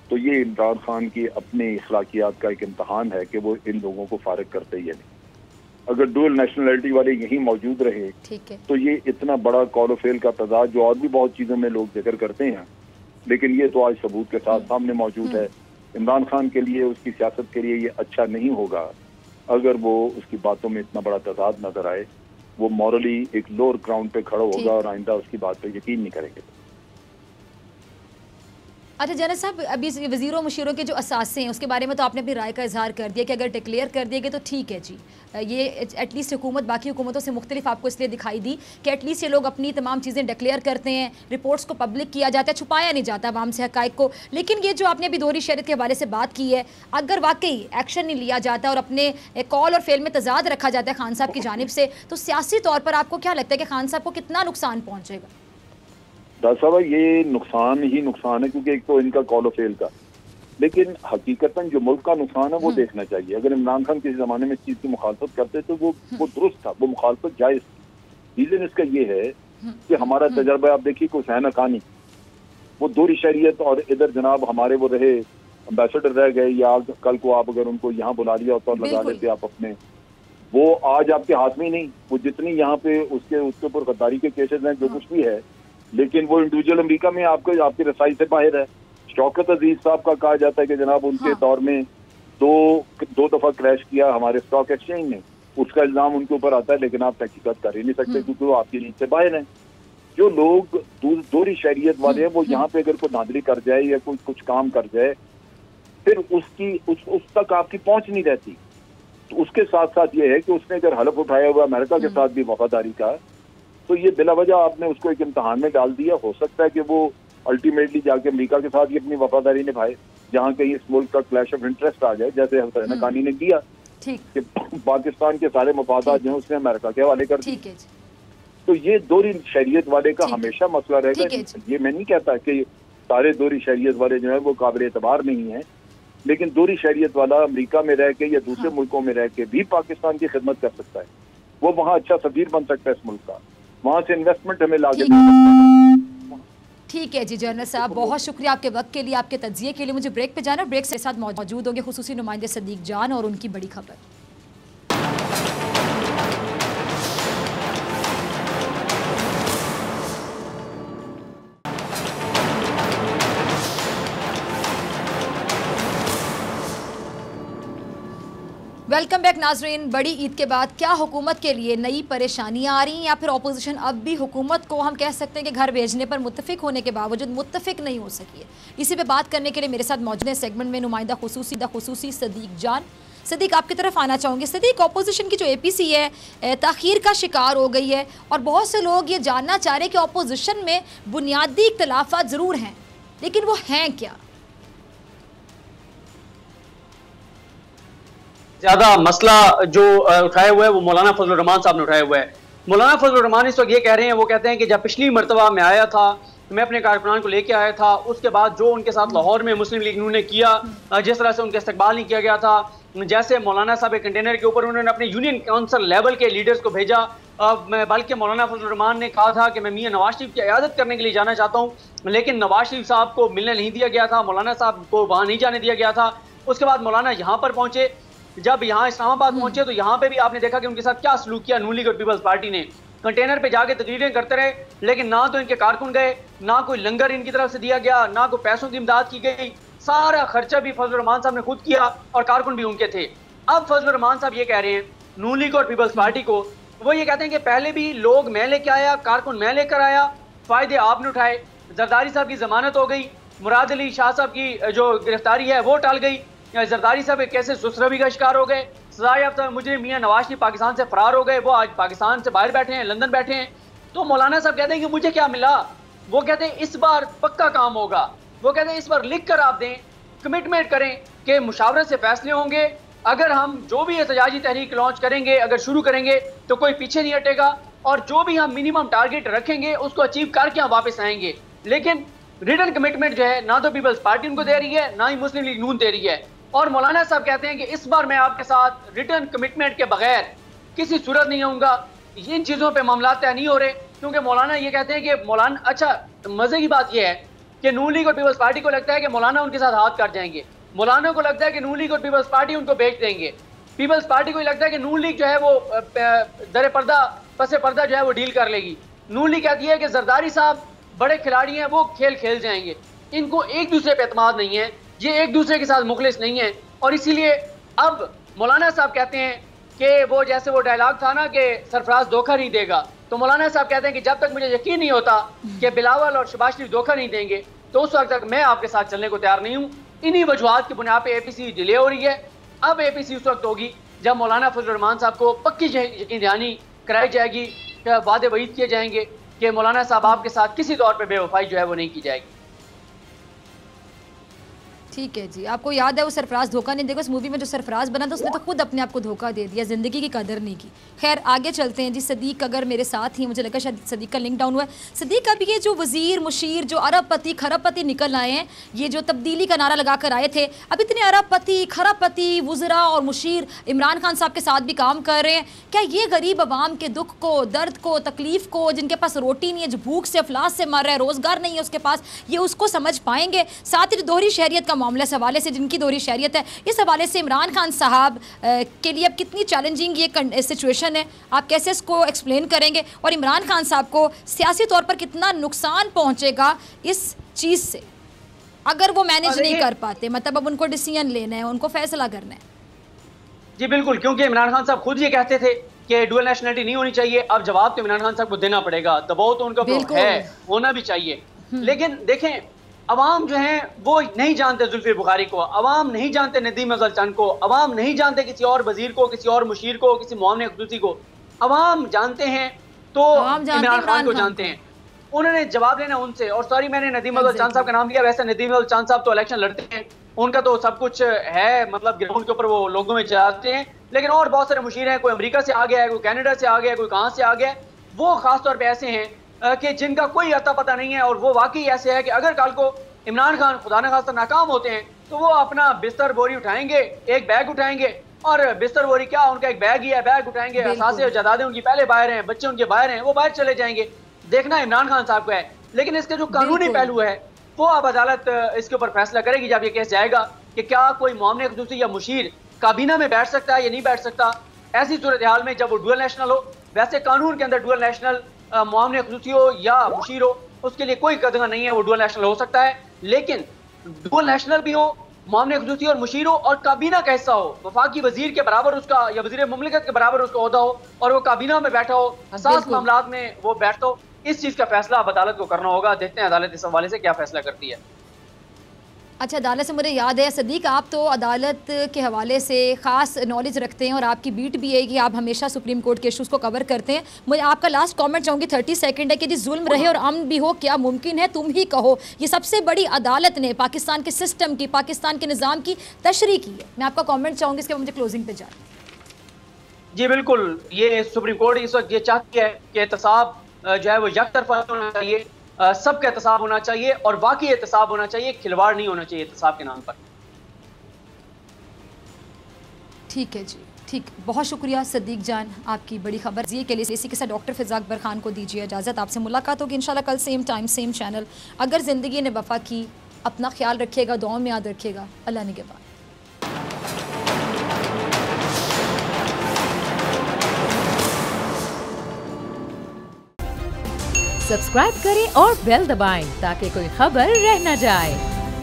तो ये इमरान खान की अपने इखलाकियात का एक इम्तहान है कि वो इन लोगों को फारिग करते ही नहीं। अगर डुअल नेशनैलिटी वाले यहीं मौजूद रहे तो ये इतना बड़ा कॉल फेल का तजाद, जो और भी बहुत चीज़ों में लोग जिक्र करते हैं, लेकिन ये तो आज सबूत के साथ सामने मौजूद है। इमरान खान के लिए, उसकी सियासत के लिए ये अच्छा नहीं होगा अगर वो उसकी बातों में इतना बड़ा तजाद नजर आए। वो मॉरली एक लोअर ग्राउंड पे खड़ा होगा और आइंदा उसकी बात पे यकीन नहीं करेंगे। अच्छा जनरल साहब, अभी वज़ीरों मुशीरों के जो असासे हैं उसके बारे में तो आपने अपनी राय का इजहार कर दिया कि अगर डिक्लेयर कर दिए गए तो ठीक है जी, ये एटलीस्ट हुकूमत बाकी हुकूमतों से मुख्तलिफ आपको इसलिए दिखाई दी कि एटलीस्ट ये लोग अपनी तमाम चीज़ें डिक्लेयर करते हैं, रिपोर्ट्स को पब्लिक किया जाता है, छुपाया नहीं जाता आवाम से हक़ाइक़ को। लेकिन ये जो आपने अभी दोहरी शरीयत के हवाले से बात की है, अगर वाकई एक्शन नहीं लिया जाता और अपने कॉल और फेल में तजाद रखा जाता है खान साहब की जानिब से, तो सियासी तौर पर आपको क्या लगता है कि खान साहब को कितना नुकसान पहुँचेगा? डॉक्टर साहब, ये नुकसान ही नुकसान है, क्योंकि एक तो इनका कॉल फेल का, लेकिन हकीकतन जो मुल्क का नुकसान है वो देखना चाहिए। अगर इमरान खान किसी जमाने में इस चीज की मुखालफत करते तो वो दुरुस्त था, वो मुखालफत जायज थी। रीजन इसका ये है कि हमारा तजर्बा आप देखिए, हुसैन हक्कानी वो दोहरी शरीयत, और इधर जनाब हमारे वो रहे एम्बेसडर रह गए, या कल को आप अगर उनको यहाँ बुला लिया होता और लगा लेते आप अपने, वो आज आपके हाथ में ही नहीं। वो जितनी यहाँ पे उसके ऊपर गद्दारी के केसेस हैं, जो कुछ भी है, लेकिन वो इंडिविजुअल अमेरिका में आपकी रसाई से बाहर है। शौकत अजीज साहब का कहा जाता है कि जनाब उनके दौर में दो दफा क्रैश किया हमारे स्टॉक एक्सचेंज ने, उसका इल्जाम उनके ऊपर आता है, लेकिन आप तहकीकात कर ही नहीं सकते क्योंकि वो आपकी नींद से बाहर हैं। जो लोग दोहरी शरीयत वाले हैं, वो यहाँ पे अगर कोई धांधली कर जाए या कोई कुछ काम कर जाए, फिर उस तक आपकी पहुंच नहीं रहती। तो उसके साथ साथ ये है कि उसने अगर हलफ उठाया हुआ अमेरिका के साथ भी वफादारी का, तो ये बिला वजह आपने उसको एक इम्तहान में डाल दिया। हो सकता है कि वो अल्टीमेटली जाके अमेरिका के साथ ही अपनी वफादारी निभाए, जहाँ कहीं इस मुल्क का क्लैश ऑफ इंटरेस्ट आ जाए, जैसे हुसैन हक्कानी ने किया कि पाकिस्तान के सारे मफादात जो है उसने अमेरिका के हवाले कर दिए। तो ये दोहरी शरीयत वाले का हमेशा मसला रहेगा। ये मैं नहीं कहता कि सारे दोहरी शरीयत वाले जो है वो काबिल एतबार नहीं है, लेकिन दोहरी शरीयत वाला अमेरिका में रह के या दूसरे मुल्कों में रह के भी पाकिस्तान की खिदमत कर सकता है। वो वहाँ अच्छा सफीर बन सकता है इस मुल्क का, वहाँ से इन्वेस्टमेंट हमें लाके दे सकता है। ठीक है जी जनरल साहब, बहुत शुक्रिया आपके वक्त के लिए, आपके तज्जिए के लिए। मुझे ब्रेक पे जाना, ब्रेक के साथ मौजूद होंगे खुसूसी नुमाइंदे सदीक जान और उनकी बड़ी खबर। वेलकम बैक नाजरीन। बड़ी ईद के बाद क्या हुकूमत के लिए नई परेशानियां आ रही हैं, या फिर अपोजिशन अब भी हुकूमत को हम कह सकते हैं कि घर भेजने पर मुत्तफिक होने के बावजूद मुत्तफिक नहीं हो सकी है? इसी पे बात करने के लिए मेरे साथ मौजूद है सेगमेंट में नुमाइंदा खुसूसी सदीक जान। सदीक, आपकी तरफ आना चाहूँगी। सदीक, अपोजिशन की जो APC है ताखीर का शिकार हो गई है, और बहुत से लोग ये जानना चाह रहे हैं कि अपोजिशन में बुनियादी इख्तलाफात ज़रूर हैं, लेकिन वो हैं क्या? ज्यादा मसला जो उठाया हुआ है वो मौलाना फजलुर रहमान साहब ने उठाया हुआ है। मौलाना फजलुर रहमान इस वक्त ये कह रहे हैं, वो कहते हैं कि जब पिछली मरतबा मैं आया था, मैं अपने कारकुनान को लेके आया था, उसके बाद जो उनके साथ लाहौर में मुस्लिम लीग नून ने किया, जिस तरह से उनका इस्तकबाल नहीं किया गया था, जैसे मौलाना साहब एक कंटेनर के ऊपर उन्होंने अपने यूनियन काउंसिल लेवल के लीडर्स को भेजा, बल्कि मौलाना फजलुर रहमान ने कहा था कि मैं मियां नवाज शरीफ की इयादत करने के लिए जाना चाहता हूँ, लेकिन नवाज शरीफ साहब को मिलने नहीं दिया गया था, मौलाना साहब को वहाँ नहीं जाने दिया गया था। उसके बाद मौलाना यहाँ पर पहुंचे, जब यहाँ इस्लामाबाद पहुंचे तो यहाँ पे भी आपने देखा कि उनके साथ क्या सलूक किया नून लीग और पीपल्स पार्टी ने। कंटेनर पे जाके तकरीरें करते रहे, लेकिन ना तो इनके कारकुन गए, ना कोई लंगर इनकी तरफ से दिया गया, ना कोई पैसों की इमदाद की गई। सारा खर्चा भी फजलुर रहमान साहब ने खुद किया और कारकुन भी उनके थे। अब फजलुर रहमान साहब ये कह रहे हैं नून लीग और पीपल्स पार्टी को, वो ये कहते हैं कि पहले भी लोग मैं लेके आया, कारकुन मैं लेकर आया, फायदे आपने उठाए। जरदारी साहब की जमानत हो गई, मुराद अली शाह साहब की जो गिरफ्तारी है वो टल गई, जरदारी साहब कैसे सुसरबी का शिकार हो गए, सजा याफ्ता मुजरिम मियां नवाज शरीफ पाकिस्तान से फरार हो गए, वो आज पाकिस्तान से बाहर बैठे हैं, लंदन बैठे हैं। तो मौलाना साहब कहते हैं कि मुझे क्या मिला, वो कहते हैं इस बार पक्का काम होगा, वो कहते हैं इस बार लिख कर आप दें, कमिटमेंट करें कि मुशावरत से फैसले होंगे, अगर हम जो भी एहतजाजी तहरीक लॉन्च करेंगे, अगर शुरू करेंगे तो कोई पीछे नहीं हटेगा, और जो भी हम मिनिमम टारगेट रखेंगे उसको अचीव करके हम वापस आएंगे। लेकिन रिटर्न कमिटमेंट जो है ना तो पीपल्स पार्टी उनको दे रही है, ना ही मुस्लिम लीग नून दे रही है। और मौलाना साहब कहते हैं कि इस बार मैं आपके साथ रिटर्न कमिटमेंट के बगैर किसी सूरत नहीं आऊँगा। इन चीज़ों पे मामला तय नहीं हो रहे, क्योंकि मौलाना ये कहते हैं कि मौलाना, अच्छा मज़े की बात यह है कि नून लीग और पीपल्स पार्टी को लगता है कि मौलाना उनके साथ हाथ काट जाएंगे, मौलाना को लगता है कि नून लीग और पीपल्स पार्टी उनको बेच देंगे, पीपल्स पार्टी को लगता है कि नून लीग जो है वो दर पर्दा पसे पर्दा जो है वो डील कर लेगी। नून लीग कहती है कि जरदारी साहब बड़े खिलाड़ी हैं, वो खेल खेल जाएंगे, इनको एक दूसरे पे एतमाद नहीं है, ये एक दूसरे के साथ मुखलिस नहीं है। और इसीलिए अब मौलाना साहब कहते हैं कि वो जैसे वो डायलॉग था ना कि सरफराज धोखा नहीं देगा, तो मौलाना साहब कहते हैं कि जब तक मुझे यकीन नहीं होता कि बिलावल और शहबाज शरीफ धोखा नहीं देंगे, तो उस वक्त तक मैं आपके साथ चलने को तैयार नहीं हूँ। इन्हीं वजूहात की बुनियाद पे APC डिले हो रही है। अब APC उस वक्त होगी जब मौलाना फजलुर रहमान साहब को पक्की यकीन दहानी कराई जाएगी, वादे वईद किए जाएंगे कि मौलाना साहब आपके साथ किसी तौर पर बेवफाई जो है वो नहीं की जाएगी। ठीक है जी, आपको याद है वो सरफराज धोखा नहीं, देखो इस मूवी में जो सरफराज बना था उसने तो खुद अपने आप को धोखा दे दिया, ज़िंदगी की कदर नहीं की। खैर आगे चलते हैं जी। सदीक अगर मेरे साथ ही, मुझे लगा शायद सदीक का लिंक डाउन हुआ है। सदीक, अब ये जो वज़ीर मुशीर जो अरबपति खरबपति निकल आए हैं, ये जो तब्दीली का नारा लगा कर आए थे, अब इतने अरबपति खरबपति वज़रा और मुशीर इमरान खान साहब के साथ भी काम कर रहे हैं, क्या ये गरीब आवाम के दुख को, दर्द को, तकलीफ़ को, जिनके पास रोटी नहीं है, जो भूख से अफलास से मर रहा है, रोज़गार नहीं है उसके पास, ये उसको समझ पाएंगे? साथ ही दोहरी शहरियत का मामला, इस हवाले से जिनकी दोहरी शहरियत है, इस हवाले से इमरान खान साहब के लिए अब कितनी चैलेंजिंग ये सिचुएशन है, आप कैसे इसको एक्सप्लेन करेंगे? और इमरान खान साहब को सियासी तौर पर कितना नुकसान पहुंचेगा इस चीज़ से अगर वो मैनेज नहीं कर पाते? मतलब अब उनको डिसीजन लेना है, उनको फैसला करना है। जी बिल्कुल, क्योंकि इमरान खान साहब खुद ये कहते थे कि डुअल नेशनलिटी नहीं होनी चाहिए। अब जवाब तो इमरान खान साहब को देना पड़ेगा, दबाव तो उनका है, होना भी चाहिए। लेकिन देखें अवाम जो है वो नहीं जानते जुल्फिकार बुखारी को, अवाम नहीं जानते नदीम अफजल चंद को, अवाम नहीं जानते किसी और वजीर को, किसी और मुशीर को, किसी मुआवने खसूसी को। अवाम जानते हैं तो इमरान खान को जानते हैं। उन्होंने जवाब लेना उनसे। और सॉरी मैंने नदीम अफजल चंद साहब का नाम लिया, वैसे नदीम अफजल चंद साहब तो इलेक्शन लड़ते हैं, उनका तो सब कुछ है, मतलब ग्राउंड के ऊपर वो लोगों में चलाते हैं। लेकिन और बहुत सारे मुशीर हैं, कोई अमेरिका से आ गया है, कोई कनाडा से आ गया है, कोई कहाँ से आ गया है, वो खासतौर पर ऐसे हैं कि जिनका कोई अता पता नहीं है। और वो वाकई ऐसे है कि अगर कल को इमरान खान खुदा न खास्ता नाकाम होते हैं तो वो अपना बिस्तर बोरी उठाएंगे, एक बैग उठाएंगे, और बिस्तर बोरी क्या, उनका एक बैग ही है, बैग उठाएंगे, असासे और जायदादें उनकी पहले बाहर हैं, बच्चे उनके बाहर हैं, वो बाहर चले जाएंगे। देखना इमरान खान साहब को है। लेकिन इसके जो कानूनी पहलू है वो अब अदालत इसके ऊपर फैसला करेगी जब ये केस जाएगा कि क्या कोई मुआवने खसूसी या मुशीर काबीना में बैठ सकता है या नहीं बैठ सकता। ऐसी सूरत हाल में जब वो डुअल नेशनल हो, वैसे कानून के अंदर डुअल नेशनल मुआवने खसूसी हो या मुशीर हो, उसके लिए कोई कदर नहीं है, वो डुअल नेशनल हो सकता है। लेकिन डुअल नेशनल भी हो, मुआवने खसूसी और मुशीर हो, और काबीना का हिस्सा हो, वफाकी वजीर के बराबर उसका या वजीर मुमलिकत के बराबर उसका ओहदा हो, और वो काबीना में बैठा हो, हसास मामलात में वो बैठता हो, इस चीज का फैसला अब अदालत को करना होगा। देखते हैं अदालत इस हवाले से क्या फैसला करती है। अच्छा, अदालत से मुझे याद है सदीक, आप तो अदालत के हवाले से ख़ास नॉलेज रखते हैं और आपकी बीट भी है कि आप हमेशा सुप्रीम कोर्ट के इशूज़ को कवर करते हैं। मुझे आपका लास्ट कमेंट चाहूँगी, 30 सेकंड है, कि जी जुल्म रहे और अमन भी हो, क्या मुमकिन है? तुम ही कहो। ये सबसे बड़ी अदालत ने पाकिस्तान के सिस्टम की, पाकिस्तान के निज़ाम की तशरीह की है। मैं आपका कॉमेंट चाहूँगी, इसके बाद मुझे क्लोजिंग पे जाए। जी बिल्कुल, ये सुप्रीम कोर्ट इस वक्त ये चाहती है कि एहतसाब जो है वो यकतरफा होना चाहिए, सबका एहतसाब होना चाहिए और वाकई एहतसाब होना चाहिए, खिलवाड़ नहीं होना चाहिए एहतसाब के नाम पर। ठीक है जी, ठीक, बहुत शुक्रिया सदीक जान आपकी बड़ी खबर ये के लिए। इसी के साथ डॉक्टर फिज़ा अकबर खान को दीजिए इजाज़त। आपसे मुलाकात होगी इंशाल्लाह कल सेम टाइम सेम चैनल। अगर ज़िंदगी ने वफ़ा की, अपना ख्याल रखिएगा, दुआओं में याद रखिएगा। अल्लाह निगहबान। सब्सक्राइब करें और बेल दबाएं ताकि कोई खबर रह न जाए।